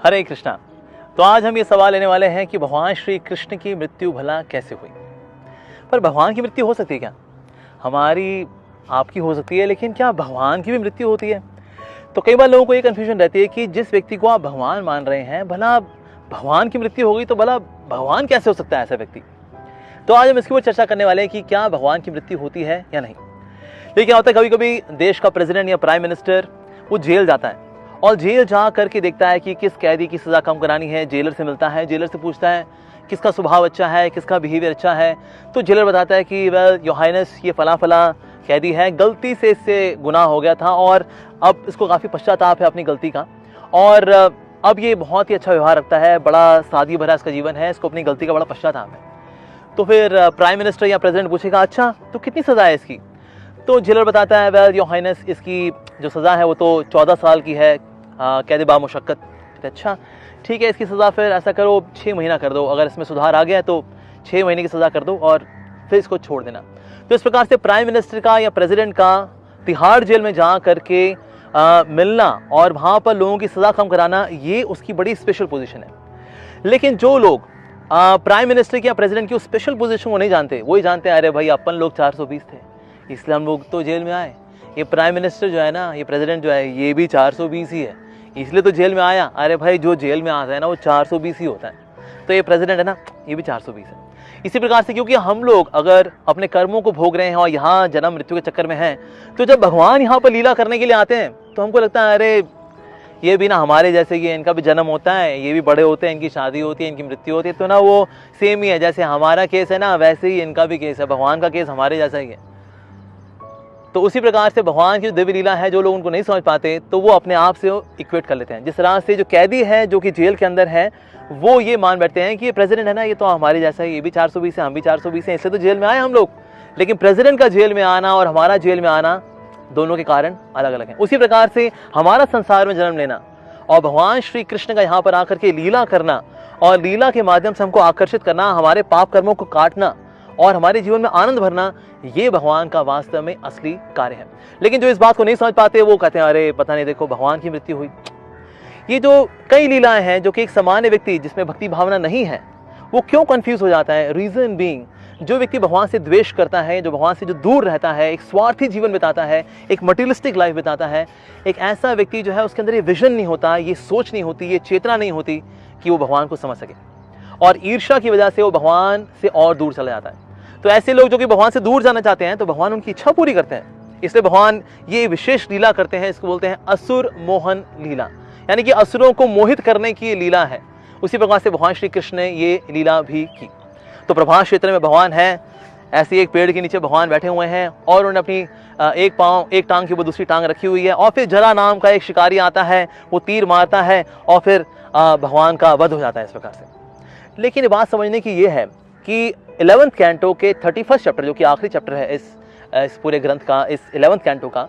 हरे कृष्णा। तो आज हम ये सवाल लेने वाले हैं कि भगवान श्री कृष्ण की मृत्यु भला कैसे हुई। पर भगवान की मृत्यु हो सकती है क्या? हमारी आपकी हो सकती है, लेकिन क्या भगवान की भी मृत्यु होती है? तो कई बार लोगों को ये कन्फ्यूजन रहती है कि जिस व्यक्ति को आप भगवान मान रहे हैं, भला भगवान की मृत्यु हो गई तो भला भगवान कैसे हो सकता है ऐसा व्यक्ति। तो आज हम इसके ऊपर चर्चा करने वाले हैं कि क्या भगवान की मृत्यु होती है या नहीं। लेकिन क्या होता है, कभी कभी देश का प्रेसिडेंट या प्राइम मिनिस्टर वो जेल जाता है और जेल जा करके देखता है कि किस कैदी की सजा कम करानी है। जेलर से मिलता है, जेलर से पूछता है किसका स्वभाव अच्छा है, किसका बिहेवियर अच्छा है। तो जेलर बताता है कि वेल योर हाइनेस, ये फला फला कैदी है, गलती से इससे गुनाह हो गया था और अब इसको काफ़ी पश्चाताप है अपनी गलती का, और अब ये बहुत ही अच्छा व्यवहार रखता है, बड़ा सादगी भरा इसका जीवन है, इसको अपनी गलती का बड़ा पश्चाताप है। तो फिर प्राइम मिनिस्टर या प्रेसिडेंट पूछेगा, अच्छा तो कितनी सज़ा है इसकी? तो जेलर बताता है, वेल योर हाइनेस, इसकी जो सज़ा है वो तो 14 साल की है, कैद बा मुशक्कत। अच्छा ठीक है, इसकी सज़ा फिर ऐसा करो 6 महीना कर दो, अगर इसमें सुधार आ गया है तो 6 महीने की सज़ा कर दो और फिर इसको छोड़ देना। तो इस प्रकार से प्राइम मिनिस्टर का या प्रेसिडेंट का तिहाड़ जेल में जा करके मिलना और वहाँ पर लोगों की सज़ा कम कराना, ये उसकी बड़ी स्पेशल पोजीशन है। लेकिन जो लोग प्राइम मिनिस्टर की या प्रेसिडेंट की उस स्पेशल पोजीशन को नहीं जानते, वही जानते हैं अरे भाई अपन लोग 420 थे इसलिए हम लोग तो जेल में आए। ये प्राइम मिनिस्टर जो है ना, ये प्रेसिडेंट जो है, ये भी 420 ही है इसलिए तो जेल में आया। अरे भाई जो जेल में आता है ना वो 420 ही होता है, तो ये प्रेसिडेंट है ना, ये भी 420 है। इसी प्रकार से क्योंकि हम लोग अगर अपने कर्मों को भोग रहे हैं और यहाँ जन्म मृत्यु के चक्कर में हैं, तो जब भगवान यहाँ पर लीला करने के लिए आते हैं तो हमको लगता है अरे ये भी ना हमारे जैसे ही है, इनका भी जन्म होता है, ये भी बड़े होते हैं, इनकी शादी होती है, इनकी मृत्यु होती है, तो ना वो सेम ही है, जैसे हमारा केस है ना वैसे ही इनका भी केस है, भगवान का केस हमारे जैसा ही है। तो उसी प्रकार से भगवान की जो दिव्य लीला है, जो लोग उनको नहीं समझ पाते तो वो अपने आप से इक्वेट कर लेते हैं। जिस तरह से जो कैदी है जो कि जेल के अंदर है, वो ये मान बैठते हैं कि ये प्रेसिडेंट है ना, ये तो हमारे जैसा है, ये भी 420 है, हम भी 420 हैं, इसलिए तो जेल में आए हम लोग। लेकिन प्रेसिडेंट का जेल में आना और हमारा जेल में आना, दोनों के कारण अलग अलग हैं। उसी प्रकार से हमारा संसार में जन्म लेना और भगवान श्री कृष्ण का यहाँ पर आकर के लीला करना और लीला के माध्यम से हमको आकर्षित करना, हमारे पाप कर्मों को काटना और हमारे जीवन में आनंद भरना, ये भगवान का वास्तव में असली कार्य है। लेकिन जो इस बात को नहीं समझ पाते वो कहते हैं अरे पता नहीं, देखो भगवान की मृत्यु हुई। ये जो कई लीलाएं हैं जो कि एक सामान्य व्यक्ति जिसमें भक्ति भावना नहीं है वो क्यों कंफ्यूज हो जाता है। रीजन बीइंग, जो व्यक्ति भगवान से द्वेष करता है, जो भगवान से जो दूर रहता है, एक स्वार्थी जीवन बिताता है, एक मटेरियलिस्टिक लाइफ बिताता है, एक ऐसा व्यक्ति जो है उसके अंदर ये विजन नहीं होता, ये सोच नहीं होती, ये चेतना नहीं होती कि वो भगवान को समझ सके, और ईर्ष्या की वजह से वो भगवान से और दूर चला जाता है। तो ऐसे लोग जो कि भगवान से दूर जाना चाहते हैं तो भगवान उनकी इच्छा पूरी करते हैं, इसलिए भगवान ये विशेष लीला करते हैं। इसको बोलते हैं असुर मोहन लीला, यानी कि असुरों को मोहित करने की ये है। उसी प्रकार से भगवान श्री कृष्ण ने ये लीला भी की। तो प्रभास क्षेत्र में भगवान है, ऐसे एक पेड़ के नीचे भगवान बैठे हुए हैं और उन्होंने अपनी एक टांग के ऊपर दूसरी टांग रखी हुई है, और फिर जरा नाम का एक शिकारी आता है, वो तीर मारता है और फिर भगवान का वध हो जाता है इस प्रकार से। लेकिन ये बात समझने की ये है कि 11th कैंटो के 31st चैप्टर, जो कि आखिरी चैप्टर है इस पूरे ग्रंथ का, इस 11th कैंटो का,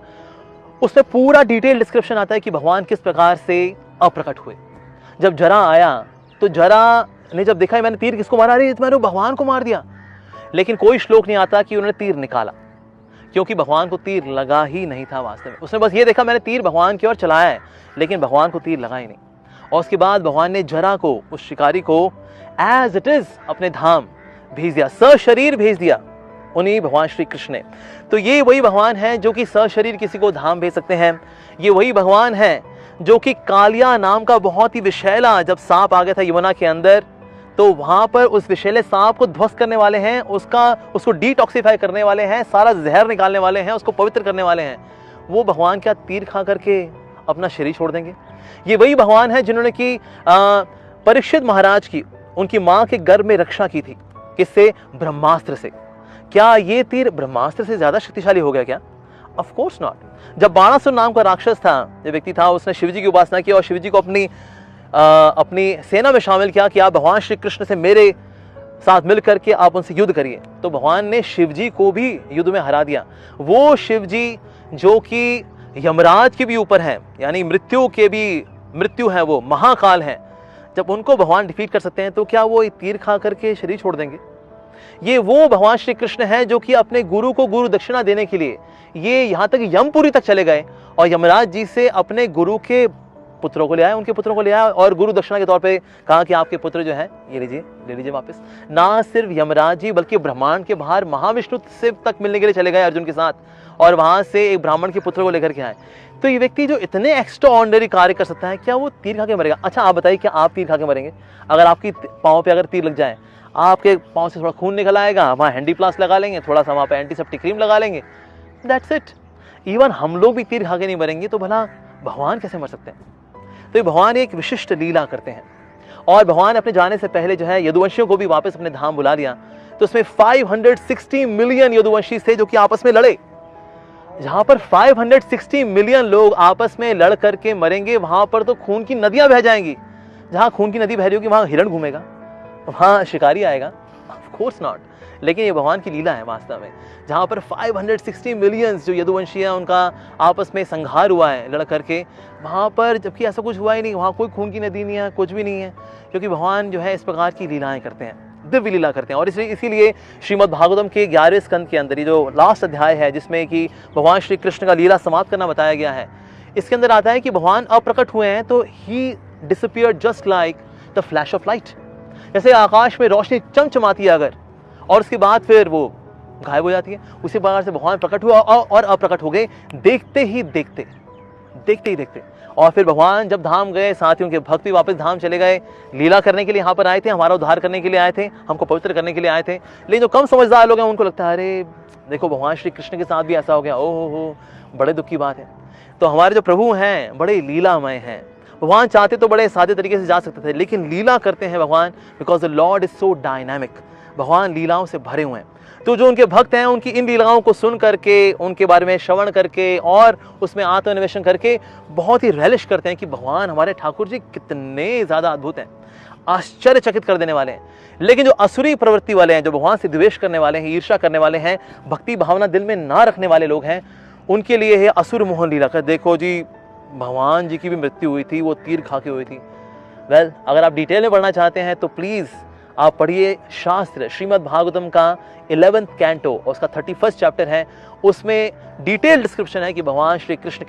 उसमें पूरा डिटेल डिस्क्रिप्शन आता है कि भगवान किस प्रकार से अप्रकट हुए। जब जरा आया तो जरा ने जब देखा मैंने तीर किसको मारा, अरे मैंने भगवान को मार दिया। लेकिन कोई श्लोक नहीं आता कि उन्होंने तीर निकाला, क्योंकि भगवान को तीर लगा ही नहीं था वास्तव में। उसने बस ये देखा मैंने तीर भगवान की ओर चलाया है, लेकिन भगवान को तीर लगा ही नहीं। और उसके बाद भगवान ने जरा को, उस शिकारी को एज इट इज अपने धाम भेज दिया, सशरीर भेज दिया उन्हीं भगवान श्री कृष्ण ने। तो ये वही भगवान है जो कि सशरीर किसी को धाम भेज सकते हैं। ये वही भगवान है जो कि कालिया नाम का बहुत ही विषैला, जब सांप आ गया था यमुना के अंदर, तो वहां पर उस विषैले सांप को ध्वस्त करने वाले हैं, उसको डिटॉक्सिफाई करने वाले हैं, सारा जहर निकालने वाले हैं, उसको पवित्र करने वाले हैं। वो भगवान क्या तीर खा करके अपना शरीर छोड़ देंगे? ये वही भगवान है जिन्होंने कि परीक्षित महाराज की, उनकी माँ के गर्भ में रक्षा की थी, किससे? ब्रह्मास्त्र से। क्या ये तीर ब्रह्मास्त्र से ज्यादा शक्तिशाली हो गया क्या? Of course not. जब बाणासुर नाम का राक्षस था, जो व्यक्ति था, उसने शिवजी की उपासना की और शिवजी को अपनी सेना में शामिल किया कि आप भगवान श्री कृष्ण से मेरे साथ मिल करके आप उनसे युद्ध करिए, तो भगवान ने शिवजी को भी युद्ध में हरा दिया। वो शिवजी जो कि यमराज के भी ऊपर हैं, यानी मृत्यु है, वो महाकाल हैं, जब उनको भगवान डिफीट कर सकते हैं तो क्या वो तीर खा करके शरीर छोड़ देंगे? ये वो भगवान श्री कृष्ण है जो कि अपने गुरु को गुरु दक्षिणा देने के लिए ये यहाँ तक यमपुरी तक चले गए और यमराज जी से अपने गुरु के पुत्रों को ले आए, उनके पुत्रों को ले आए और गुरु दक्षिणा के तौर पे कहा कि आपके पुत्र जो हैं ये लीजिए, ले लीजिए वापस। ना सिर्फ यमराज जी बल्कि ब्रह्मांड के बाहर महाविष्णु से तक मिलने के लिए चले गए अर्जुन के साथ, और वहां से एक ब्राह्मण के पुत्र को लेकर के आए। तो ये व्यक्ति जो इतने एक्स्ट्रा ऑर्डिनरी कार्य कर सकता है, क्या वो तीर खा के मरेगा? अच्छा आप बताइए, क्या आप तीर खा के मरेंगे? अगर आपकी पाँव पे अगर तीर लग जाए, आपके पाँव से थोड़ा खून निकल आएगा, वहाँ हैंडी प्लास लगा लेंगे, थोड़ा सा वहाँ पे एंटीसेप्टिक क्रीम लगा लेंगे, दैट्स इट। इवन हम लोग भी तीर खा के नहीं मरेंगे, तो भला भगवान कैसे मर सकते हैं? तो ये भगवान एक विशिष्ट लीला करते हैं। और भगवान अपने जाने से पहले जो है यदुवंशियों को भी वापस अपने धाम बुला लिया। तो उसमें 560 मिलियन यदुवंशी थे जो कि आपस में लड़े। जहां पर 560 मिलियन लोग आपस में लड़ करके मरेंगे, वहां पर तो खून की नदियां बह जाएंगी। जहां खून की नदी बह रही होगी वहां हिरण घूमेगा, वहां शिकारी आएगा? Of course not. लेकिन ये भगवान की लीला है वास्तव में, जहां पर 560 मिलियन जो यदुवंशी हैं उनका आपस में संहार हुआ है लड़ करके, वहां पर जबकि ऐसा कुछ हुआ ही नहीं, वहां कोई खून की नदी नहीं है, कुछ भी नहीं है, क्योंकि भगवान जो है इस प्रकार की लीलाएं करते हैं, दिव्य लीला करते हैं। और इसीलिए श्रीमद् भागवतम के 11वें स्कंद के अंदर ये जो लास्ट अध्याय है, जिसमें कि भगवान श्री कृष्ण का लीला समाप्त करना बताया गया है, इसके अंदर आता है कि भगवान अप्रकट हुए हैं तो ही disappeared just like the flash of light. जैसे आकाश में रोशनी चमचमाती है अगर, और उसके बाद फिर वो गायब हो जाती है, उसी प्रकार से भगवान प्रकट हुआ और अप्रकट हो गए देखते ही देखते। और फिर भगवान जब धाम गए, साथ ही उनके भक्त भी वापस धाम चले गए। लीला करने के लिए यहाँ पर आए थे, हमारा उद्धार करने के लिए आए थे, हमको पवित्र करने के लिए आए थे। लेकिन जो कम समझदार लोग हैं उनको लगता है अरे देखो भगवान श्री कृष्ण के साथ भी ऐसा हो गया, ओहो हो, बड़े दुख की बात है। तो हमारे जो प्रभु हैं बड़े लीलामय हैं। भगवान चाहते तो बड़े सादे तरीके से जा सकते थे, लेकिन लीला करते हैं भगवान, because the Lord is so dynamic. भगवान लीलाओं से भरे हुए हैं। तो जो उनके भक्त हैं उनकी इन लीलाओं को सुन करके, उनके बारे में श्रवण करके और उसमें आत्मनिवेशन करके बहुत ही relish करते हैं कि भगवान हमारे ठाकुर जी कितने ज़्यादा अद्भुत हैं, आश्चर्यचकित कर देने वाले हैं। लेकिन जो असुरी प्रवृत्ति वाले हैं, जो भगवान से द्वेष करने वाले हैं, ईर्ष्या करने वाले हैं, भक्ति भावना दिल में ना रखने वाले लोग हैं, उनके लिए है असुर मोहन लीला कर। देखो जी, भगवान जी की भी मृत्यु हुई थी, वो तीर खा के हुई थी। वेल, अगर आप डिटेल में पढ़ना चाहते हैं तो प्लीज़ आप पढ़िए शास्त्र श्रीमद् भागवतम का 11th कैंटो, और उसका 31st चैप्टर है। उसमें डिटेल डिस्क्रिप्शन है कि भगवान श्री कृष्ण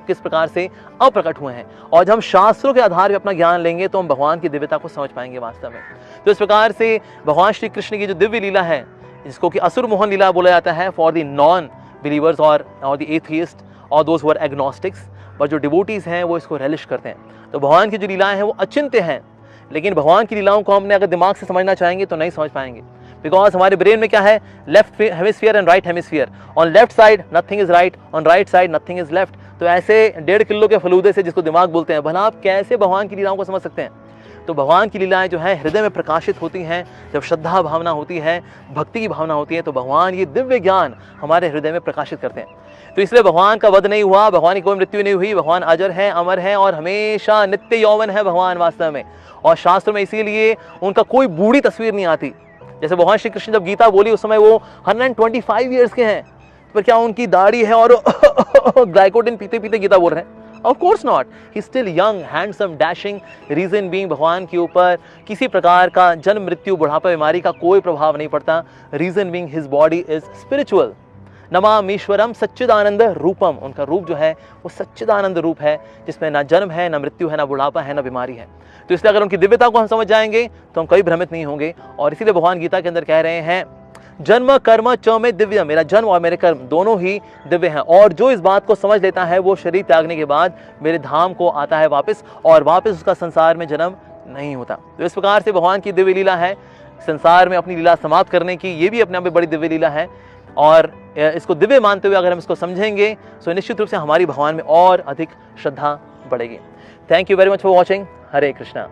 किस प्रकार से अप्रकट हुए हैं। और जब हम शास्त्रों के आधार पर अपना ज्ञान लेंगे तो हम भगवान की दिव्यता को समझ पाएंगे वास्तव में। तो इस प्रकार से भगवान श्री कृष्ण की जो दिव्य लीला है, जिसको कि असुर मोहन लीला बोला जाता है फॉर द नॉन बिलीवर्स और द एथियस्ट और दोज हु आर एग्नोस्टिक्स, और जो डिवोटीज हैं वो इसको relish करते हैं। तो भगवान की जो लीलाएं हैं वो अचिंत्य हैं, लेकिन भगवान की लीलाओं को हमने अगर दिमाग से समझना चाहेंगे तो नहीं समझ पाएंगे। बिकॉज हमारे ब्रेन में क्या है, left hemisphere and right hemisphere. On left side nothing is right, on right side nothing is left. तो ऐसे 1.5 किलो के फलूदे से, जिसको दिमाग बोलते हैं, भला आप कैसे भगवान की लीलाओं को समझ सकते हैं? तो भगवान की लीलाएं जो है हृदय में प्रकाशित होती हैं। जब श्रद्धा भावना होती है, भक्ति की भावना होती है, तो भगवान ये दिव्य ज्ञान हमारे हृदय में प्रकाशित करते हैं। तो इसलिए भगवान का वध नहीं हुआ, भगवान की कोई मृत्यु नहीं हुई। भगवान अजर हैं, अमर हैं और हमेशा नित्य यौवन है भगवान वास्तव में। और शास्त्र में इसीलिए उनका कोई बूढ़ी तस्वीर नहीं आती। जैसे भगवान श्री कृष्ण जब गीता बोली उस समय वो 125 ईयर्स के हैं, तो क्या उनकी दाढ़ी है और ग्लाइकोडिन पीते पीते गीता बोल रहे हैं? Of course not. He's still young, handsome, dashing. Reason being भगवान के ऊपर किसी प्रकार का जन्म मृत्यु बुढ़ापा बीमारी का कोई प्रभाव नहीं पड़ता। Reason being his body is spiritual. नमामीश्वरम सच्चिदानंद रूपम, उनका रूप जो है वो सच्चिदानंद रूप है, जिसमें ना जन्म है, ना मृत्यु है, ना बुढ़ापा है, ना बीमारी है। तो इसलिए अगर उनकी दिव्यता को हम समझ जाएंगे तो हम कभी भ्रमित नहीं होंगे। और इसीलिए भगवान गीता के अंदर कह रहे हैं, जन्म कर्म च में दिव्य, मेरा जन्म और मेरे कर्म दोनों ही दिव्य हैं। और जो इस बात को समझ लेता है वो शरीर त्यागने के बाद मेरे धाम को आता है वापस, और वापस उसका संसार में जन्म नहीं होता। तो इस प्रकार से भगवान की दिव्य लीला है, संसार में अपनी लीला समाप्त करने की। ये भी अपने आप में बड़ी दिव्य लीला है, और इसको दिव्य मानते हुए अगर हम इसको समझेंगे तो निश्चित रूप से हमारी भगवान में और अधिक श्रद्धा बढ़ेगी। Thank you very much for watching. Hare Krishna.